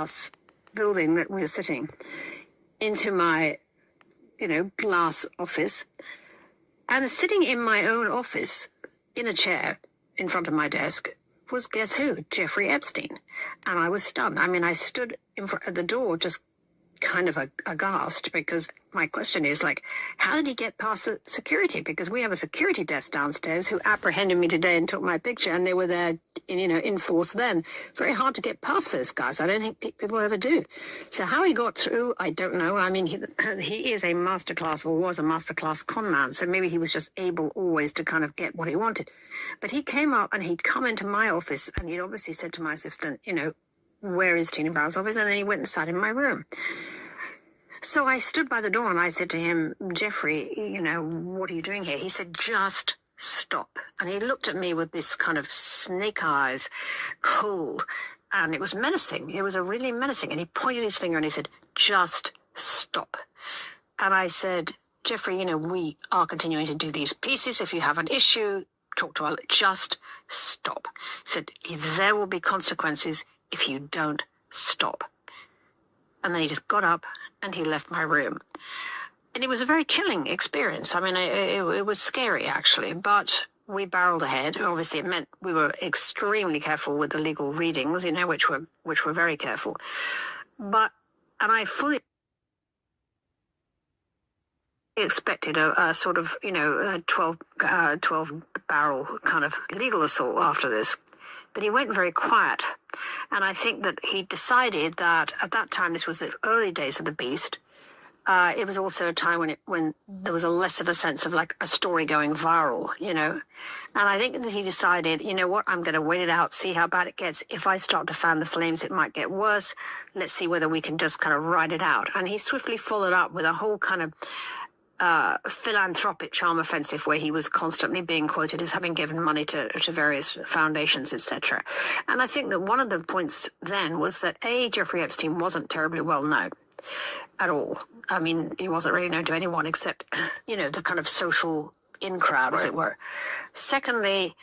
glass building that we were sitting into my, glass office. And sitting in my own office in a chair in front of my desk was, guess who? Jeffrey Epstein. And I was stunned. I mean, I stood in front at the door just kind of aghast, because my question is, like, how did he get past the security? Because we have a security desk downstairs who apprehended me today and took my picture, and they were there in force then. Very hard to get past those guys. I don't think people ever do. So how he got through, I don't know. I mean, he is a masterclass, or was a masterclass con man, so maybe he was just able always to kind of get what he wanted. But he came up and he'd come into my office, and he'd obviously said to my assistant, where is Tina Brown's office? And then he went and sat in my room. So I stood by the door and I said to him, Jeffrey, what are you doing here? He said, just stop. And he looked at me with this kind of snake eyes, cold, and it was menacing. It was a really menacing. And he pointed his finger and he said, just stop. And I said, Jeffrey, we are continuing to do these pieces. If you have an issue, talk to us. Just stop. He said, there will be consequences if you don't stop. And then he just got up and he left my room. And it was a very chilling experience. I mean, it was scary, actually, but we barreled ahead. Obviously, it meant we were extremely careful with the legal readings, which were very careful. And I fully expected a sort of, a 12 barrel kind of legal assault after this. But he went very quiet. And I think that he decided that at that time, this was the early days of the beast. It was also a time when there was a less of a sense of like a story going viral, And I think that he decided, what, I'm going to wait it out, see how bad it gets. If I start to fan the flames, it might get worse. Let's see whether we can just kind of ride it out. And he swiftly followed up with a whole kind of philanthropic charm offensive, where he was constantly being quoted as having given money to various foundations, etc. And I think that one of the points then was that Jeffrey Epstein wasn't terribly well known at all. I mean, he wasn't really known to anyone except, the kind of social in crowd, as it were. Secondly,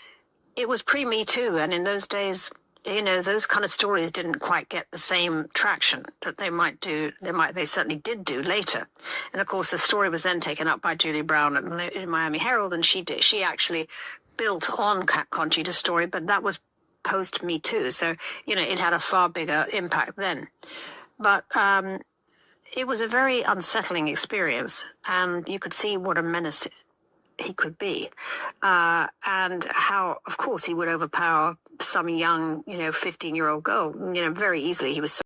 it was pre-Me Too, and in those days, those kind of stories didn't quite get the same traction that they might do. They certainly did do later. And of course, the story was then taken up by Julie Brown in Miami Herald, and she actually built on Conchita's story, but that was post Me Too. So, it had a far bigger impact then. But it was a very unsettling experience, and you could see what a menace he could be, and how, of course, he would overpower some young, 15-year-old girl, very easily. He was so